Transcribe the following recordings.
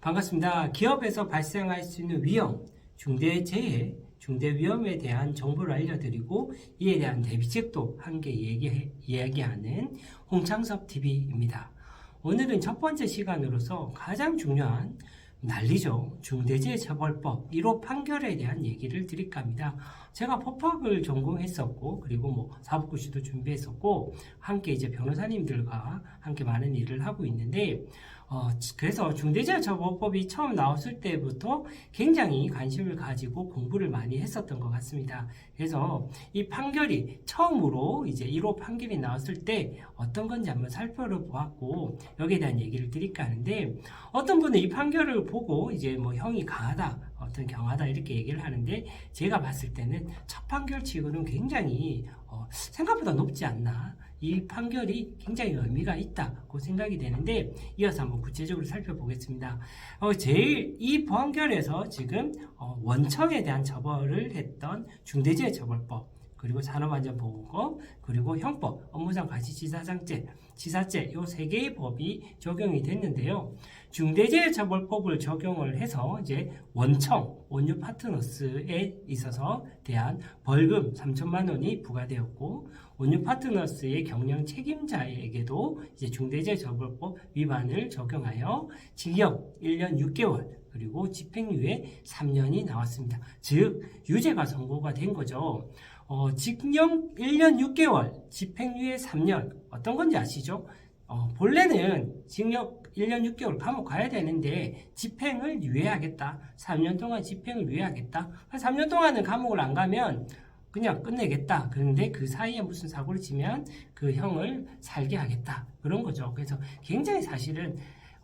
반갑습니다. 기업에서 발생할 수 있는 위험, 중대재해, 중대위험에 대한 정보를 알려드리고 이에 대한 대비책도 함께 이야기하는 홍창섭 TV입니다. 오늘은 첫 번째 시간으로서 가장 중요한 난리죠. 중대재해처벌법 1호 판결에 대한 얘기를 드릴까 합니다. 제가 법학을 전공했었고, 그리고 사법고시도 준비했었고, 함께 이제 변호사님들과 함께 많은 일을 하고 있는데, 그래서 중대재해처벌법이 처음 나왔을 때부터 굉장히 관심을 가지고 공부를 많이 했었던 것 같습니다. 그래서 이 판결이 처음으로 이제 1호 판결이 나왔을 때 어떤 건지 한번 살펴보았고, 여기에 대한 얘기를 드릴까 하는데, 어떤 분은 이 판결을 보고 이제 형이 강하다, 어떤 경하다 이렇게 얘기를 하는데, 제가 봤을 때는 첫 판결치고는 굉장히 생각보다 높지 않나. 이 판결이 굉장히 의미가 있다고 생각이 되는데, 이어서 한번 구체적으로 살펴보겠습니다. 제일 이 판결에서 지금 원청에 대한 처벌을 했던 중대재해처벌법, 그리고 산업안전보건법, 그리고 형법, 업무상 과실치사장죄, 치사죄 요 세 개의 법이 적용이 됐는데요. 중대재해처벌법을 적용을 해서 이제 원청, 원유 파트너스에 있어서 대한 벌금 3천만 원이 부과되었고, 원유 파트너스의 경영 책임자에게도 이제 중대재해처벌법 위반을 적용하여 징역 1년 6개월 그리고 집행유예 3년이 나왔습니다. 즉 유죄가 선고가 된 거죠. 징역 1년 6개월, 집행유예 3년 어떤 건지 아시죠? 본래는 징역 1년 6개월 감옥 가야 되는데 집행을 유예하겠다. 3년 동안 집행을 유예하겠다. 3년 동안은 감옥을 안 가면 그냥 끝내겠다. 그런데 그 사이에 무슨 사고를 치면 그 형을 살게 하겠다. 그런 거죠. 그래서 굉장히 사실은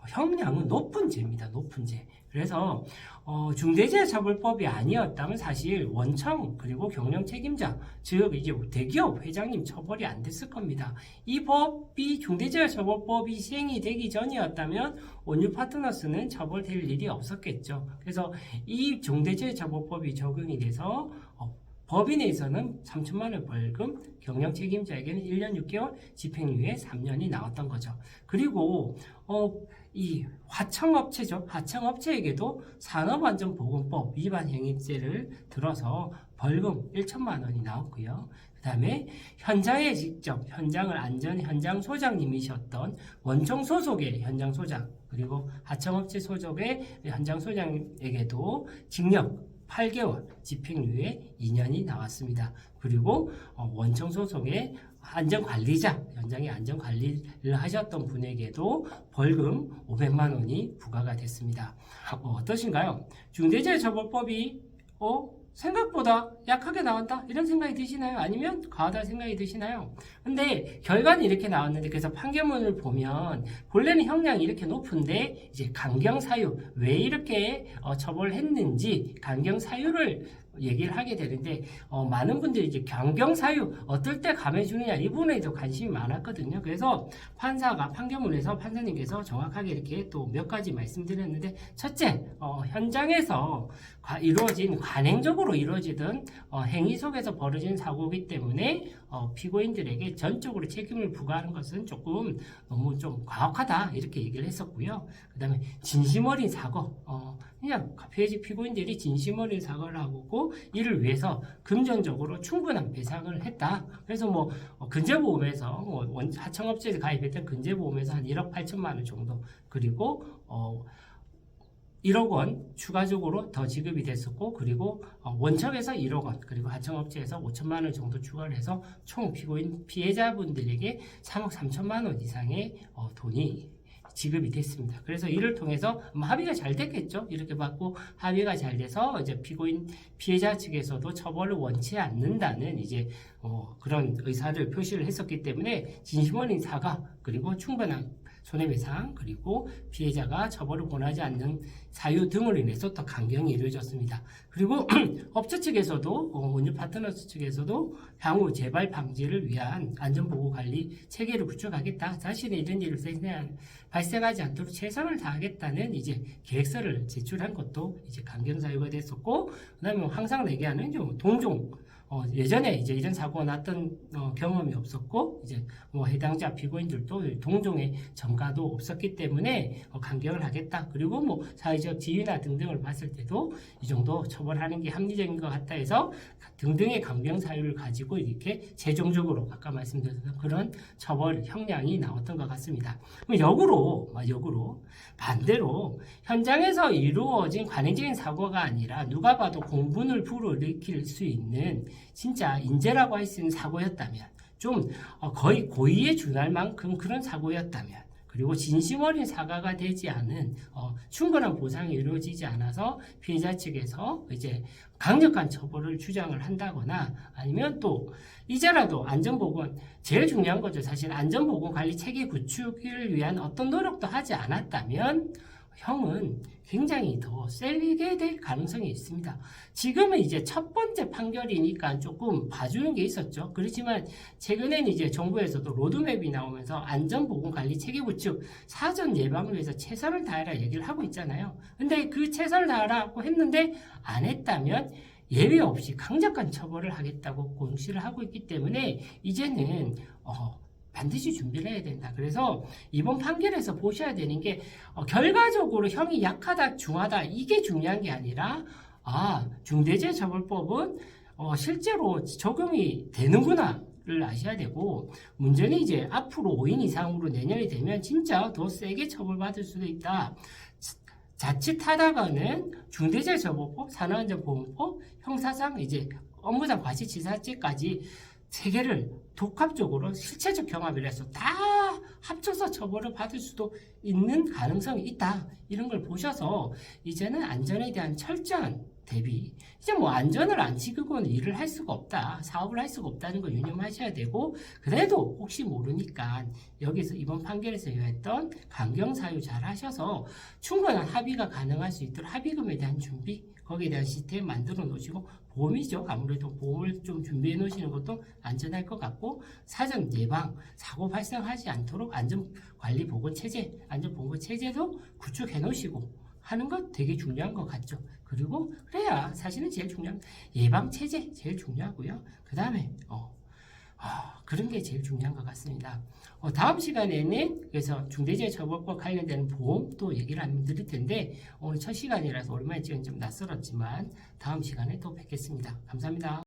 형량은 높은 죄입니다. 높은 죄. 그래서 중대재해처벌법이 아니었다면 사실 원청 그리고 경영 책임자, 즉 이제 대기업 회장님 처벌이 안 됐을 겁니다. 이 법이 중대재해처벌법이 시행이 되기 전이었다면 원유 파트너스는 처벌될 일이 없었겠죠. 그래서 이 중대재해처벌법이 적용이 돼서 법인에서는 3천만 원 벌금, 경영 책임자에게는 1년 6개월, 집행유예 3년이 나왔던 거죠. 그리고 이 하청업체죠. 하청업체에게도 산업안전보건법 위반 행위죄를 들어서 벌금 1천만 원이 나왔고요. 그 다음에 현장에 직접 현장을 현장 소장님이셨던 원청 소속의 현장 소장, 그리고 하청업체 소속의 현장 소장에게도 징역 8개월, 집행유예 2년이 나왔습니다. 그리고 원청 소속의 안전관리자, 현장의 안전관리를 하셨던 분에게도 벌금 500만 원이 부과가 됐습니다. 어떠신가요? 중대재해처벌법이 생각보다 약하게 나온다? 이런 생각이 드시나요? 아니면 과하다 생각이 드시나요? 근데 결과는 이렇게 나왔는데, 그래서 판결문을 보면 본래는 형량이 이렇게 높은데 이제 강경사유, 왜 이렇게 처벌했는지 강경사유를 얘기를 하게 되는데, 많은 분들이 이제 강경사유 어떨 때 감해주느냐 이 부분에도 관심이 많았거든요. 그래서 판결문에서 판사님께서 정확하게 이렇게 또 몇 가지 말씀드렸는데, 첫째, 현장에서 관행적으로 이루어지던 행위 속에서 벌어진 사고이기 때문에 피고인들에게 전적으로 책임을 부과하는 것은 조금 너무 좀 과혹하다 이렇게 얘기를 했었고요. 그 다음에 진심 어린 사고, 그냥 피고인들이 진심 어린 사고를 하고 이를 위해서 금전적으로 충분한 배상을 했다. 그래서 근저보험에서 하청업체에서 가입했던 근저보험에서 한 1억 8천만 원 정도, 그리고 1억 원 추가적으로 더 지급이 됐었고, 그리고 원청에서 1억 원, 그리고 하청업체에서 5천만 원 정도 추가를 해서 총 피해자분들에게 3억 3천만 원 이상의 돈이 지급이 됐습니다. 그래서 이를 통해서 합의가 잘 됐겠죠. 이렇게 받고 합의가 잘 돼서 이제 피해자 측에서도 처벌을 원치 않는다는 이제 그런 의사를 표시를 했었기 때문에 진심 어린 사과, 그리고 충분한 손해배상, 그리고 피해자가 처벌을 권하지 않는 사유 등으로 인해서 또 강경이 이루어졌습니다. 그리고 업체 측에서도 원유 파트너스 측에서도 향후 재발 방지를 위한 안전보호관리 체계를 구축하겠다. 자신의 이런 일을 발생하지 않도록 최선을 다하겠다는 이제 계획서를 제출한 것도 이제 강경 사유가 됐었고, 그다음에 항상 얘기하는 동종 예전에 이제 이런 사고가 났던 경험이 없었고 이제 뭐 해당자 피고인들도 동종의 전과도 없었기 때문에 강경을 하겠다. 그리고 뭐 사회적 지위나 등등을 봤을 때도 이 정도 처벌하는 게 합리적인 것 같다 해서 등등의 강경 사유를 가지고 이렇게 최종적으로 아까 말씀드렸던 그런 처벌 형량이 나왔던 것 같습니다. 역으로 반대로 현장에서 이루어진 관행적인 사고가 아니라 누가 봐도 공분을 불어일으킬 수 있는 진짜 인재라고 할 수 있는 사고였다면 좀 거의 고의에 준할 만큼 그런 사고였다면 그리고 진심 어린 사과가 되지 않은 충분한 보상이 이루어지지 않아서 피해자 측에서 이제 강력한 처벌을 주장을 한다거나 아니면 또 이제라도 안전보건 제일 중요한 거죠. 사실 안전보건 관리 체계 구축을 위한 어떤 노력도 하지 않았다면 형은 굉장히 더 세게 될 가능성이 있습니다. 지금은 이제 첫 번째 판결이니까 조금 봐주는 게 있었죠. 그렇지만 최근에는 이제 정부에서도 로드맵이 나오면서 안전보건관리 체계 구축, 사전 예방을 위해서 최선을 다해라 얘기를 하고 있잖아요. 근데 그 최선을 다하라고 했는데 안 했다면 예외 없이 강력한 처벌을 하겠다고 공시를 하고 있기 때문에 이제는 반드시 준비를 해야 된다. 그래서 이번 판결에서 보셔야 되는 게 결과적으로 형이 약하다, 중하다 이게 중요한 게 아니라 중대재해처벌법은 실제로 적용이 되는구나를 아셔야 되고 문제는 이제 앞으로 5인 이상으로 내년이 되면 진짜 더 세게 처벌받을 수도 있다. 자칫하다가는 중대재해처벌법, 산업안전보건법, 형사상 이제 업무상 과실치사죄까지 세 개를 독합적으로 실체적 경합을 해서 다 합쳐서 처벌을 받을 수도 있는 가능성이 있다. 이런 걸 보셔서 이제는 안전에 대한 철저한 대비. 이제 뭐 안전을 안 지키고는 일을 할 수가 없다. 사업을 할 수가 없다는 걸 유념하셔야 되고 그래도 혹시 모르니까 여기서 이번 판결에서 요했던 강경사유 잘 하셔서 충분한 합의가 가능할 수 있도록 합의금에 대한 준비 거기에 대한 시스템 만들어 놓으시고 보험이죠. 아무래도 보험을 좀 준비해 놓으시는 것도 안전할 것 같고 사전 예방, 사고 발생하지 않도록 안전관리보건체제, 안전보건체제도 구축해 놓으시고 하는 것 되게 중요한 것 같죠. 그리고 그래야 사실은 제일 중요한 예방체제 제일 중요하고요. 그 다음에 그런 게 제일 중요한 것 같습니다. 다음 시간에는 그래서 중대재해처벌법 관련된 보험도 얘기를 한번 드릴 텐데 오늘 첫 시간이라서 오랜만에 찍은 좀 낯설었지만 다음 시간에 또 뵙겠습니다. 감사합니다.